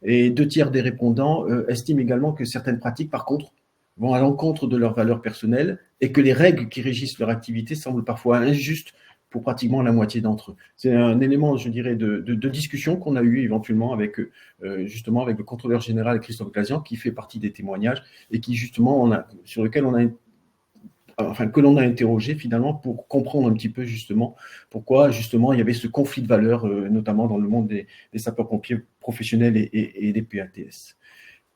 Et 2/3 des répondants estiment également que certaines pratiques, par contre, vont à l'encontre de leurs valeurs personnelles et que les règles qui régissent leur activité semblent parfois injustes pour pratiquement la moitié d'entre eux. C'est un élément, je dirais, de discussion qu'on a eu éventuellement avec le contrôleur général Christophe Glazian, qui fait partie des témoignages et qui justement sur lequel que l'on a interrogé finalement pour comprendre un petit peu justement pourquoi justement il y avait ce conflit de valeurs, notamment dans le monde des sapeurs-pompiers professionnels et des PATS.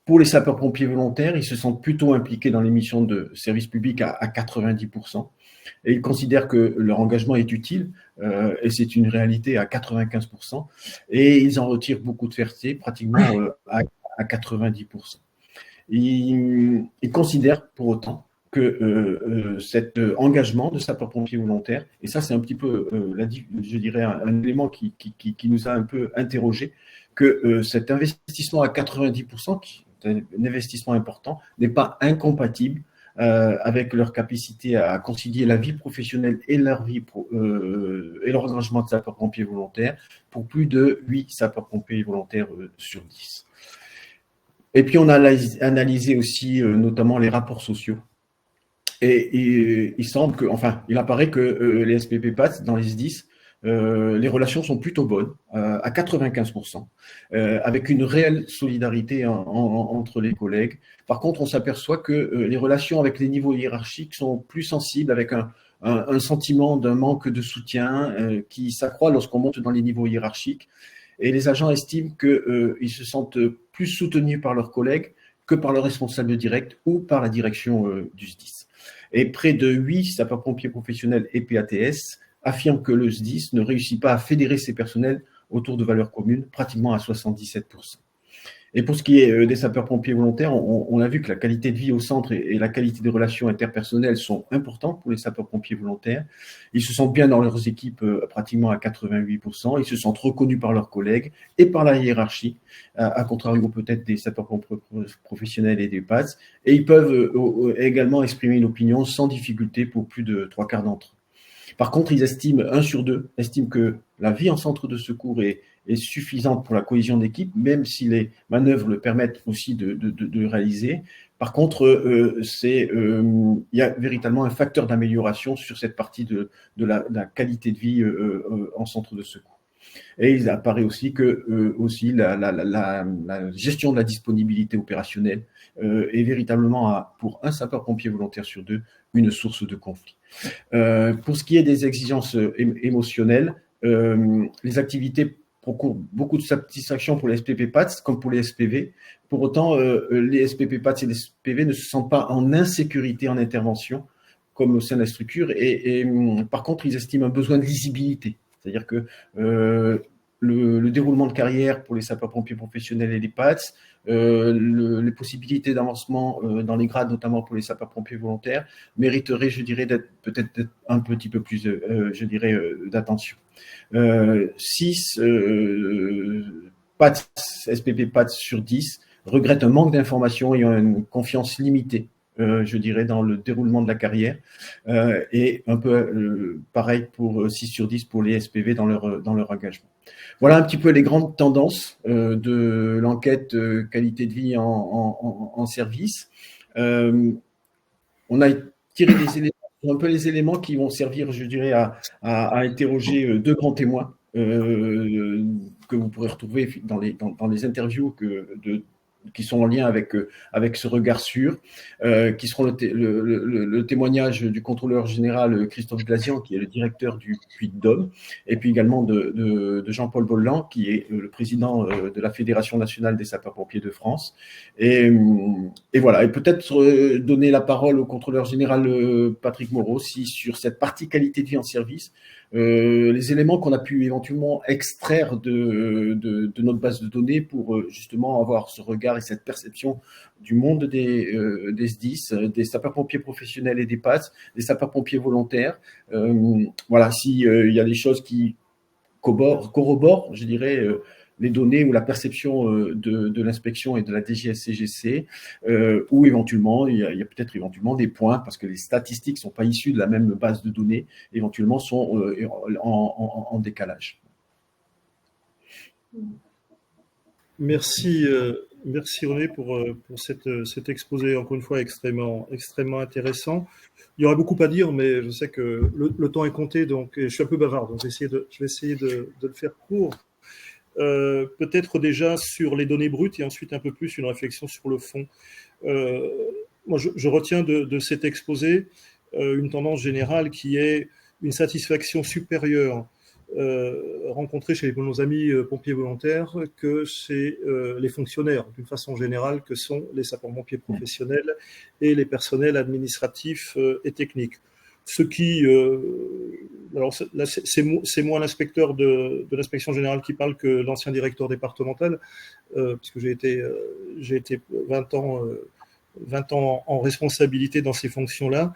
Pour les sapeurs-pompiers volontaires, ils se sentent plutôt impliqués dans les missions de service public à 90%. Et ils considèrent que leur engagement est utile, et c'est une réalité à 95%, et ils en retirent beaucoup de fierté, pratiquement à 90%. Ils considèrent pour autant que cet engagement de sapeurs-pompiers volontaires, et ça c'est un petit peu, je dirais, un élément qui nous a un peu interrogés, que cet investissement à 90%, qui est un investissement important, n'est pas incompatible avec leur capacité à concilier la vie professionnelle et leur engagement de sapeurs-pompiers volontaires pour plus de 8 sapeurs-pompiers volontaires sur 10. Et puis on a analysé aussi notamment les rapports sociaux. Et il apparaît que les SPP-PATS dans les SDIS, les relations sont plutôt bonnes, à 95%, avec une réelle solidarité entre les collègues. Par contre, on s'aperçoit que les relations avec les niveaux hiérarchiques sont plus sensibles, avec un sentiment d'un manque de soutien qui s'accroît lorsqu'on monte dans les niveaux hiérarchiques. Et les agents estiment qu'ils se sentent plus soutenus par leurs collègues que par le responsable direct ou par la direction du SDIS. Et près de 8 sapeurs-pompiers professionnels et PATS affirment que le SDIS ne réussit pas à fédérer ses personnels autour de valeurs communes, pratiquement à 77%. Et pour ce qui est des sapeurs-pompiers volontaires, on a vu que la qualité de vie au centre et la qualité des relations interpersonnelles sont importantes pour les sapeurs-pompiers volontaires. Ils se sentent bien dans leurs équipes, pratiquement à 88%. Ils se sentent reconnus par leurs collègues et par la hiérarchie, à contrario peut-être des sapeurs-pompiers professionnels et des PATS. Et ils peuvent également exprimer une opinion sans difficulté pour plus de 3/4 d'entre eux. Par contre, ils estiment, 1 sur 2, estiment que la vie en centre de secours est suffisante pour la cohésion d'équipe, même si les manœuvres le permettent aussi de réaliser. Par contre, il y a véritablement un facteur d'amélioration sur cette partie de la qualité de vie en centre de secours. Et il apparaît aussi que aussi la gestion de la disponibilité opérationnelle est véritablement, pour un sapeur-pompier volontaire sur 2, une source de conflit. Pour ce qui est des exigences émotionnelles, les activités procurent beaucoup de satisfaction pour les SPP-PATS comme pour les SPV. Pour autant, les SPP-PATS et les SPV ne se sentent pas en insécurité en intervention, comme au sein de la structure. Et par contre, ils estiment un besoin de lisibilité. C'est-à-dire que le déroulement de carrière pour les sapeurs-pompiers professionnels et les PATS, les possibilités d'avancement dans les grades, notamment pour les sapeurs-pompiers volontaires, mériteraient, je dirais, peut-être un petit peu plus, je dirais, d'attention. 6 PATS, SPP PATS sur 10 regrettent un manque d'informations et ont une confiance limitée, je dirais, dans le déroulement de la carrière, et un peu pareil pour 6 sur 10 pour les SPV dans leur engagement. Voilà un petit peu les grandes tendances de l'enquête qualité de vie en service. On a tiré un peu les éléments qui vont servir, je dirais, à interroger 2 grands témoins que vous pourrez retrouver dans les interviews qui sont en lien avec ce regard sûr, qui seront le témoignage du contrôleur général Christophe Glazian, qui est le directeur du Puy-de-Dôme, et puis également de Jean-Paul Bolland, qui est le président de la Fédération nationale des sapeurs-pompiers de France. Et voilà, et peut-être donner la parole au contrôleur général Patrick Moreau aussi sur cette partie qualité de vie en service, les éléments qu'on a pu éventuellement extraire de notre base de données pour justement avoir ce regard et cette perception du monde des SDIS, des sapeurs-pompiers professionnels et des PATS, des sapeurs-pompiers volontaires. Voilà, s'il y a des choses qui corroborent, je dirais, les données ou la perception de l'inspection et de la DGSCGC, ou éventuellement, il y a peut-être éventuellement des points, parce que les statistiques ne sont pas issues de la même base de données, éventuellement sont en décalage. Merci René pour cet exposé, encore une fois, extrêmement intéressant. Il y aurait beaucoup à dire, mais je sais que le temps est compté, donc je suis un peu bavard, donc je vais essayer de le faire court. Peut-être déjà sur les données brutes et ensuite un peu plus une réflexion sur le fond. Moi, je retiens de cet exposé une tendance générale qui est une satisfaction supérieure rencontrée chez nos amis pompiers volontaires que chez les fonctionnaires, d'une façon générale, que sont les sapeurs-pompiers professionnels et les personnels administratifs et techniques. Ce qui, alors là, c'est moi l'inspecteur de l'inspection générale qui parle que l'ancien directeur départemental, puisque j'ai été 20 ans en responsabilité dans ces fonctions-là.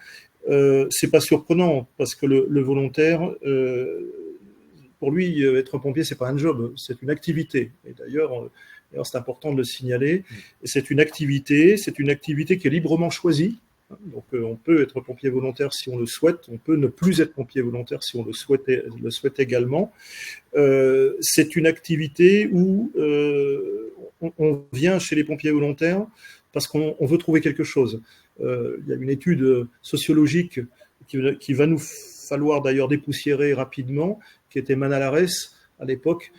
C'est pas surprenant parce que le volontaire, pour lui, être pompier, c'est pas un job, c'est une activité. Et d'ailleurs, c'est important de le signaler. C'est une activité qui est librement choisie. Donc, on peut être pompier volontaire si on le souhaite, on peut ne plus être pompier volontaire si on le souhaite également. C'est une activité où on vient chez les pompiers volontaires parce qu'on veut trouver quelque chose. Il y a une étude sociologique qui va nous falloir d'ailleurs dépoussiérer rapidement, qui était Manalares à l'époque,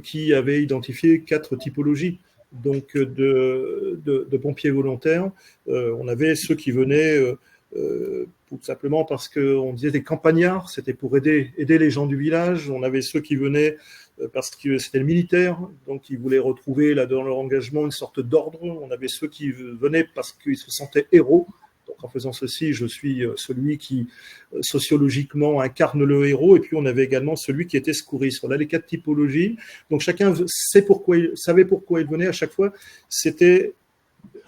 qui avait identifié 4 typologies. Donc de pompiers volontaires. On avait ceux qui venaient tout simplement parce qu'on disait des campagnards, c'était pour aider les gens du village. On avait ceux qui venaient parce que c'était le militaire, donc ils voulaient retrouver là, dans leur engagement une sorte d'ordre. On avait ceux qui venaient parce qu'ils se sentaient héros. Donc en faisant ceci, je suis celui qui sociologiquement incarne le héros. Et puis on avait également celui qui était secouriste. On a les 4 typologies. Donc chacun savait pourquoi il venait à chaque fois. C'était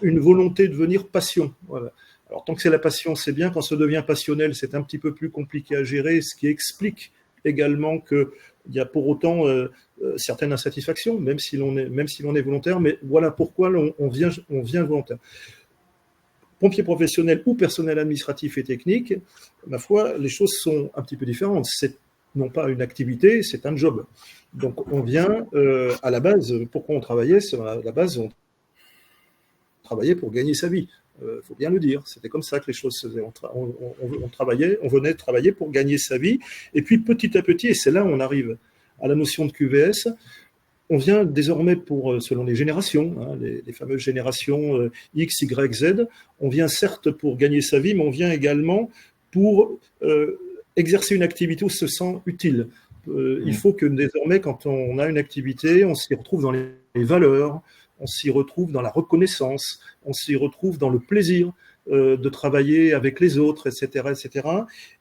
une volonté de venir passion. Voilà. Alors tant que c'est la passion, c'est bien. Quand ça devient passionnel, c'est un petit peu plus compliqué à gérer, ce qui explique également qu'il y a pour autant certaines insatisfactions, même si l'on est volontaire. Mais voilà pourquoi on vient volontaire. pompier professionnel ou personnel administratif et technique, ma foi, les choses sont un petit peu différentes. C'est non pas une activité, c'est un job. Donc on vient à la base, pourquoi on travaillait? À la base, on travaillait pour gagner sa vie. Faut bien le dire. C'était comme ça que les choses se faisaient. On venait travailler pour gagner sa vie. Et puis petit à petit, et c'est là où on arrive à la notion de QVS, on vient désormais selon les générations, hein, les fameuses générations X, Y, Z, on vient certes pour gagner sa vie, mais on vient également pour exercer une activité où on se sent utile. Il faut que désormais, quand on a une activité, on s'y retrouve dans les valeurs, on s'y retrouve dans la reconnaissance, on s'y retrouve dans le plaisir de travailler avec les autres, etc., etc.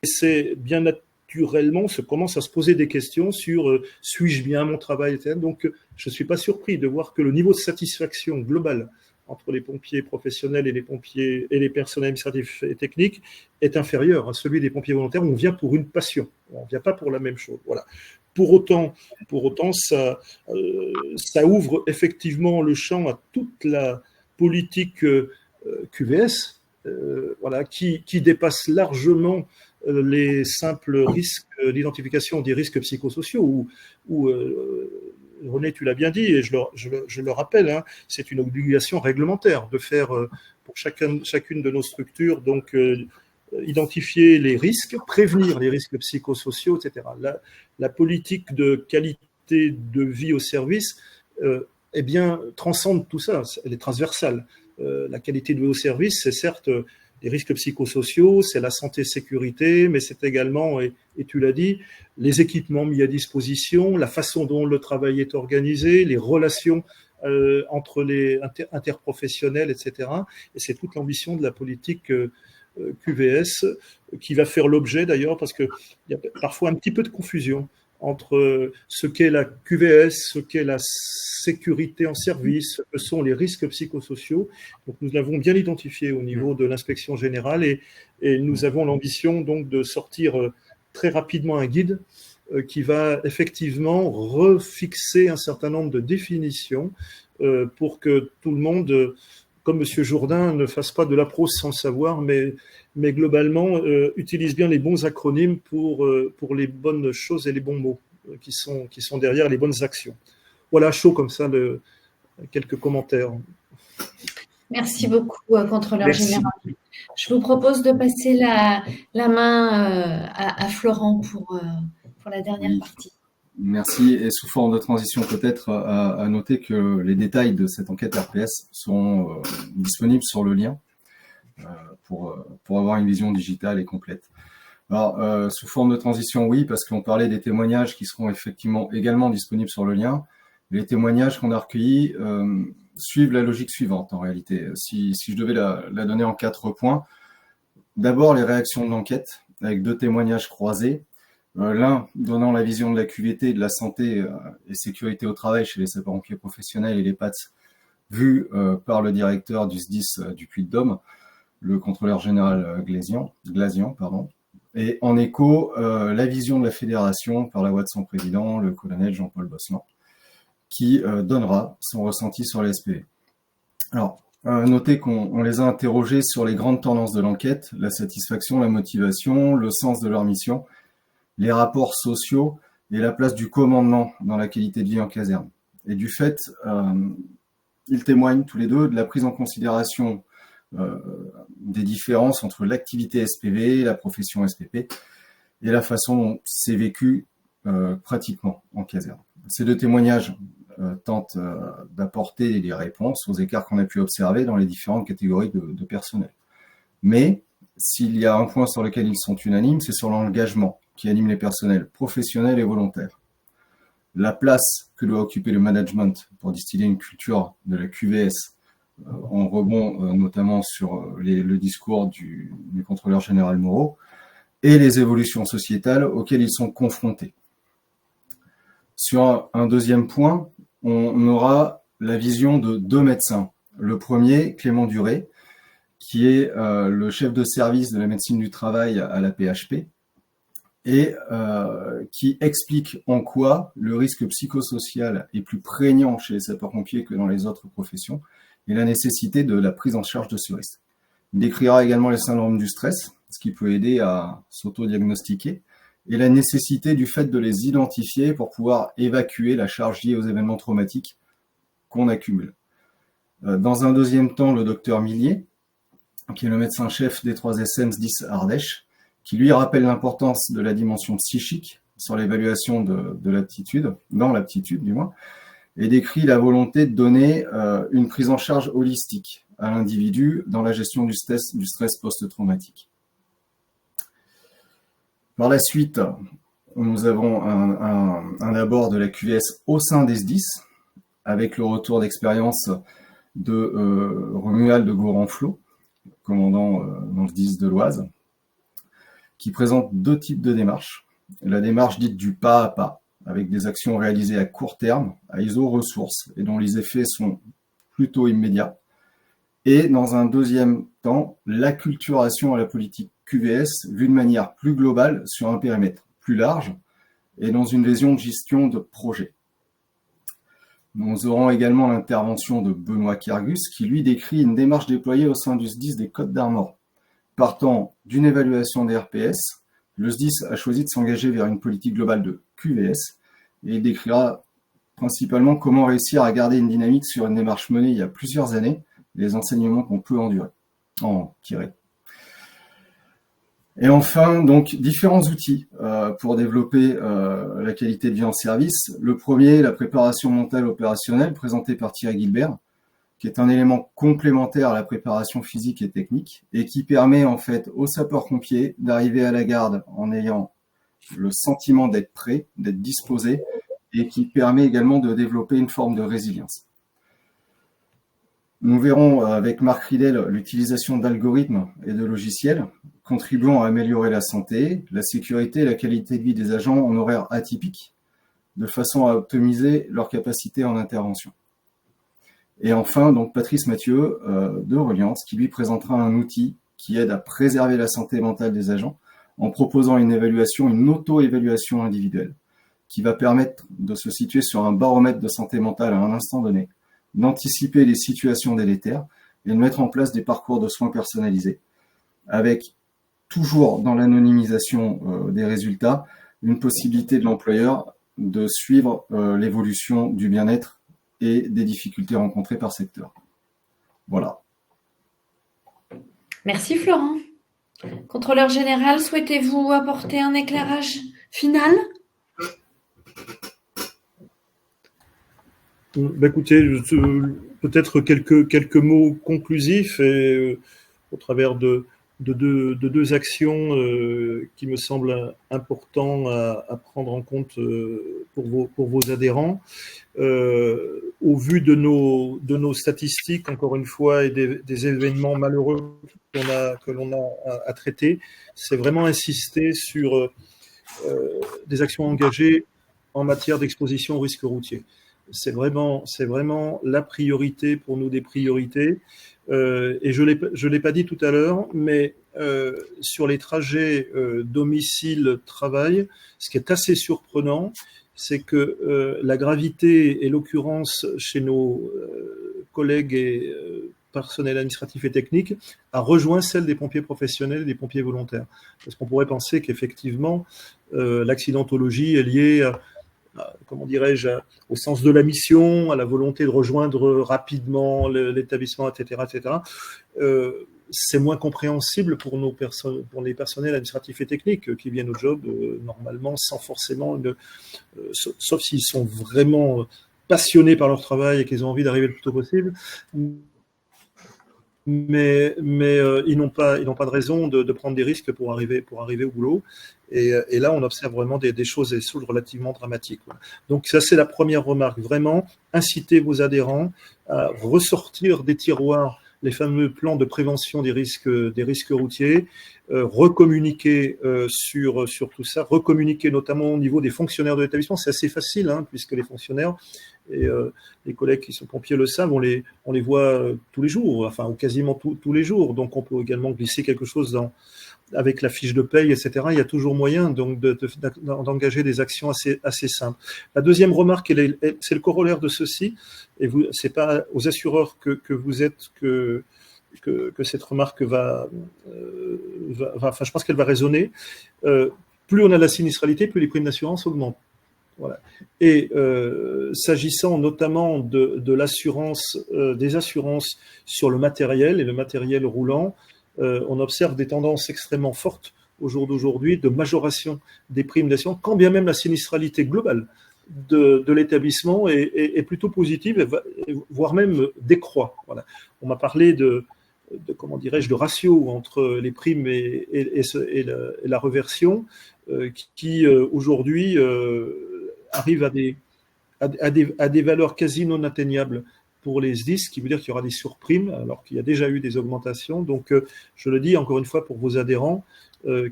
Et c'est bien naturellement, on commence à se poser des questions sur suis-je bien à mon travail, etc. Donc, je ne suis pas surpris de voir que le niveau de satisfaction global entre les pompiers professionnels et les pompiers et les personnels administratifs et techniques est inférieur à celui des pompiers volontaires où on vient pour une passion. On ne vient pas pour la même chose. Voilà. Pour autant, ça ouvre effectivement le champ à toute la politique QVS, voilà, qui dépasse largement les simples risques, l'identification des risques psychosociaux, où René, tu l'as bien dit, et je le rappelle, hein, c'est une obligation réglementaire de faire pour chacune de nos structures, donc identifier les risques, prévenir les risques psychosociaux, etc. La politique de qualité de vie au service, eh bien, transcende tout ça, elle est transversale. La qualité de vie au service, c'est certes les risques psychosociaux, c'est la santé-sécurité, mais c'est également, et tu l'as dit, les équipements mis à disposition, la façon dont le travail est organisé, les relations entre les interprofessionnels, etc. Et c'est toute l'ambition de la politique QVS qui va faire l'objet d'ailleurs, parce qu'il y a parfois un petit peu de confusion entre ce qu'est la QVS, ce qu'est la sécurité en service, ce que sont les risques psychosociaux. Donc nous l'avons bien identifié au niveau de l'inspection générale et nous avons l'ambition donc de sortir très rapidement un guide qui va effectivement refixer un certain nombre de définitions pour que tout le monde, comme M. Jourdain, ne fasse pas de la prose sans savoir, mais globalement utilise bien les bons acronymes pour les bonnes choses et les bons mots qui sont derrière les bonnes actions. Voilà, chaud comme ça, quelques commentaires. Merci beaucoup, contrôleur général. Je vous propose de passer la main à Florent pour la dernière partie. Merci. Et sous forme de transition, peut-être à noter que les détails de cette enquête RPS sont disponibles sur le lien pour avoir une vision digitale et complète. Alors, sous forme de transition, oui, parce qu'on parlait des témoignages qui seront effectivement également disponibles sur le lien. Les témoignages qu'on a recueillis suivent la logique suivante, en réalité. Si je devais la donner en 4 points, d'abord les réactions de l'enquête, avec 2 témoignages croisés. L'un donnant la vision de la QVT, de la santé et sécurité au travail chez les sapeurs-pompiers professionnels et les PATS, vus par le directeur du SDIS du Puy-de-Dôme, le contrôleur général Glazian, et en écho, la vision de la fédération par la voix de son président, le colonel Jean-Paul Bosselan, qui donnera son ressenti sur les SPV. Alors, notez qu'on les a interrogés sur les grandes tendances de l'enquête, la satisfaction, la motivation, le sens de leur mission, les rapports sociaux et la place du commandement dans la qualité de vie en caserne. Et du fait, ils témoignent tous les deux de la prise en considération des différences entre l'activité SPV, la profession SPP, et la façon dont c'est vécu pratiquement en caserne. Ces 2 témoignages tentent d'apporter des réponses aux écarts qu'on a pu observer dans les différentes catégories de personnel. Mais s'il y a un point sur lequel ils sont unanimes, c'est sur l'engagement qui anime les personnels professionnels et volontaires. La place que doit occuper le management pour distiller une culture de la QVS, en rebond notamment sur le discours du contrôleur général Moreau, et les évolutions sociétales auxquelles ils sont confrontés. Sur un deuxième point, on aura la vision de 2 médecins. Le premier, Clément Duré, qui est le chef de service de la médecine du travail à la PHP, et qui explique en quoi le risque psychosocial est plus prégnant chez les sapeurs-pompiers que dans les autres professions, et la nécessité de la prise en charge de ce risque. Il décrira également les syndromes du stress, ce qui peut aider à s'auto-diagnostiquer, et la nécessité du fait de les identifier pour pouvoir évacuer la charge liée aux événements traumatiques qu'on accumule. Dans un deuxième temps, le docteur Millier, qui est le médecin-chef des 3SM SDIS Ardèche, qui lui rappelle l'importance de la dimension psychique sur l'évaluation de l'aptitude, dans l'aptitude du moins, et décrit la volonté de donner une prise en charge holistique à l'individu dans la gestion du stress post-traumatique. Par la suite, nous avons un abord de la QVS au sein des SDIS, avec le retour d'expérience de Romuald de Gorenflot, commandant dans le SDIS de l'Oise, qui présente deux types de démarches. La démarche dite du pas à pas, avec des actions réalisées à court terme, à iso-ressources, et dont les effets sont plutôt immédiats. Et dans un deuxième temps, l'acculturation à la politique QVS vue de manière plus globale sur un périmètre plus large et dans une vision de gestion de projet. Nous aurons également l'intervention de Benoît Kergus qui lui décrit une démarche déployée au sein du SDIS des Côtes d'Armor. Partant d'une évaluation des RPS, le SDIS a choisi de s'engager vers une politique globale de QVS et il décrira principalement comment réussir à garder une dynamique sur une démarche menée il y a plusieurs années, les enseignements qu'on peut en tirer. Et enfin, donc, différents outils pour développer la qualité de vie en service. Le premier, la préparation mentale opérationnelle, présentée par Thierry Gilbert, qui est un élément complémentaire à la préparation physique et technique, et qui permet en fait aux sapeurs-pompiers d'arriver à la garde en ayant le sentiment d'être prêt, d'être disposé, et qui permet également de développer une forme de résilience. Nous verrons avec Marc Ridel l'utilisation d'algorithmes et de logiciels contribuant à améliorer la santé, la sécurité et la qualité de vie des agents en horaires atypiques, de façon à optimiser leur capacité en intervention. Et enfin, donc Patrice Mathieu de Reliance, qui lui présentera un outil qui aide à préserver la santé mentale des agents en proposant une évaluation, une auto-évaluation individuelle, qui va permettre de se situer sur un baromètre de santé mentale à un instant donné, d'anticiper les situations délétères et de mettre en place des parcours de soins personnalisés, avec toujours dans l'anonymisation des résultats, une possibilité de l'employeur de suivre l'évolution du bien-être et des difficultés rencontrées par secteur. Voilà. Merci Florent. Contrôleur général, souhaitez-vous apporter un éclairage final ? Écoutez, peut-être quelques mots conclusifs et au travers de deux actions qui me semblent importantes à prendre en compte pour vos adhérents. Au vu de nos statistiques, encore une fois, et des événements malheureux que l'on a à traiter, c'est vraiment insister sur des actions engagées en matière d'exposition au risque routier. C'est vraiment la priorité pour nous des priorités. Et je l'ai pas dit tout à l'heure, mais sur les trajets domicile-travail, ce qui est assez surprenant, c'est que la gravité et l'occurrence chez nos collègues et personnel administratif et technique a rejoint celle des pompiers professionnels et des pompiers volontaires. Parce qu'on pourrait penser qu'effectivement, l'accidentologie est liée comment dirais-je, au sens de la mission, à la volonté de rejoindre rapidement l'établissement, etc., etc. C'est moins compréhensible pour les personnels administratifs et techniques qui viennent au job normalement sans forcément, sauf s'ils sont vraiment passionnés par leur travail et qu'ils ont envie d'arriver le plus tôt possible. Mais ils n'ont pas de raison de prendre des risques pour arriver au boulot. Et là, on observe vraiment des choses relativement dramatiques. Voilà. Donc ça, c'est la première remarque. Vraiment, inciter vos adhérents à ressortir des tiroirs les fameux plans de prévention des risques routiers, recommuniquer sur tout ça, recommuniquer notamment au niveau des fonctionnaires de l'établissement. C'est assez facile, puisque les fonctionnaires et les collègues qui sont pompiers le savent, on les voit tous les jours, enfin ou quasiment tous les jours. Donc on peut également glisser quelque chose avec la fiche de paye, etc. Il y a toujours moyen donc d'engager des actions assez simples. La deuxième remarque, c'est le corollaire de ceci, et c'est pas aux assureurs que vous êtes que que cette remarque enfin, je pense qu'elle va résonner. Plus on a de la sinistralité, plus les primes d'assurance augmentent. Voilà. Et s'agissant notamment de l'assurance, des assurances sur le matériel et le matériel roulant, on observe des tendances extrêmement fortes au jour d'aujourd'hui de majoration des primes d'assurance, quand bien même la sinistralité globale de l'établissement est plutôt positive, voire même décroît. Voilà. On m'a parlé de comment dirais-je, de ratio entre les primes et la reversion, qui aujourd'hui arrive à des valeurs quasi non atteignables pour les SDIS, ce qui veut dire qu'il y aura des surprimes, alors qu'il y a déjà eu des augmentations. Donc, je le dis encore une fois pour vos adhérents,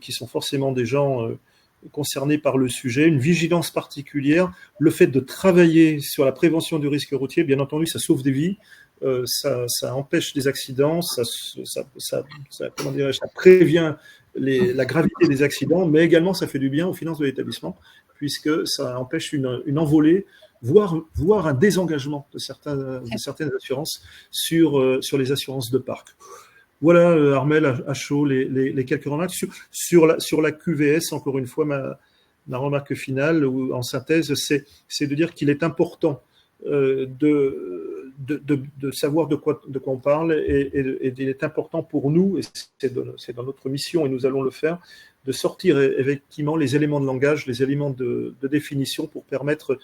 qui sont forcément des gens concernés par le sujet, une vigilance particulière, le fait de travailler sur la prévention du risque routier, bien entendu, ça sauve des vies, ça empêche des accidents, comment dirais-je, ça prévient la gravité des accidents, mais également ça fait du bien aux finances de l'établissement, puisque ça empêche une envolée, voire un désengagement de certaines assurances sur les assurances de parc. Voilà, Armel, à chaud, les quelques remarques. Sur la QVS, encore une fois, ma remarque finale, ou en synthèse, c'est de dire qu'il est important de savoir de quoi on parle, et il est important pour nous, et c'est dans notre mission, et nous allons le faire, de sortir effectivement les éléments de langage, les éléments de définition pour permettre,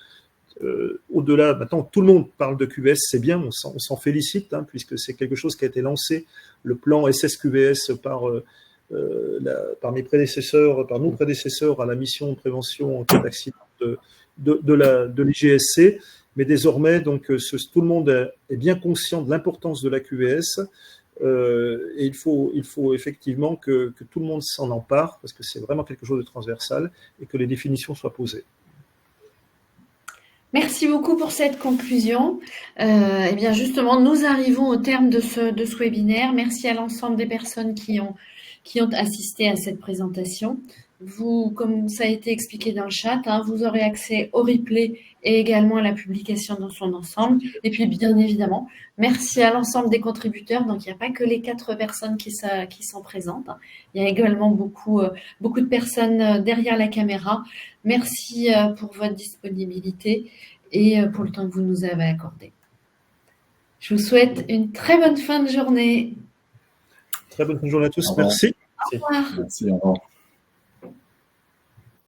au-delà, maintenant tout le monde parle de QVS, c'est bien, on s'en félicite, hein, puisque c'est quelque chose qui a été lancé, le plan SSQVS par mes prédécesseurs, par nos prédécesseurs à la mission de prévention en cas d'accident de l'IGSC. Mais désormais, donc, tout le monde est bien conscient de l'importance de la QVS, et il faut effectivement que tout le monde s'en empare, parce que c'est vraiment quelque chose de transversal, et que les définitions soient posées. Merci beaucoup pour cette conclusion. Eh bien, justement, nous arrivons au terme de ce webinaire. Merci à l'ensemble des personnes qui ont assisté à cette présentation. Vous, comme ça a été expliqué dans le chat, hein, vous aurez accès au replay et également à la publication dans son ensemble. Et puis, bien évidemment, merci à l'ensemble des contributeurs. Donc, il n'y a pas que les 4 personnes qui sont présentes. Il y a également beaucoup de personnes derrière la caméra. Merci pour votre disponibilité et pour le temps que vous nous avez accordé. Je vous souhaite une très bonne fin de journée. Très bonne journée à tous. Merci. Au revoir. Merci, au revoir.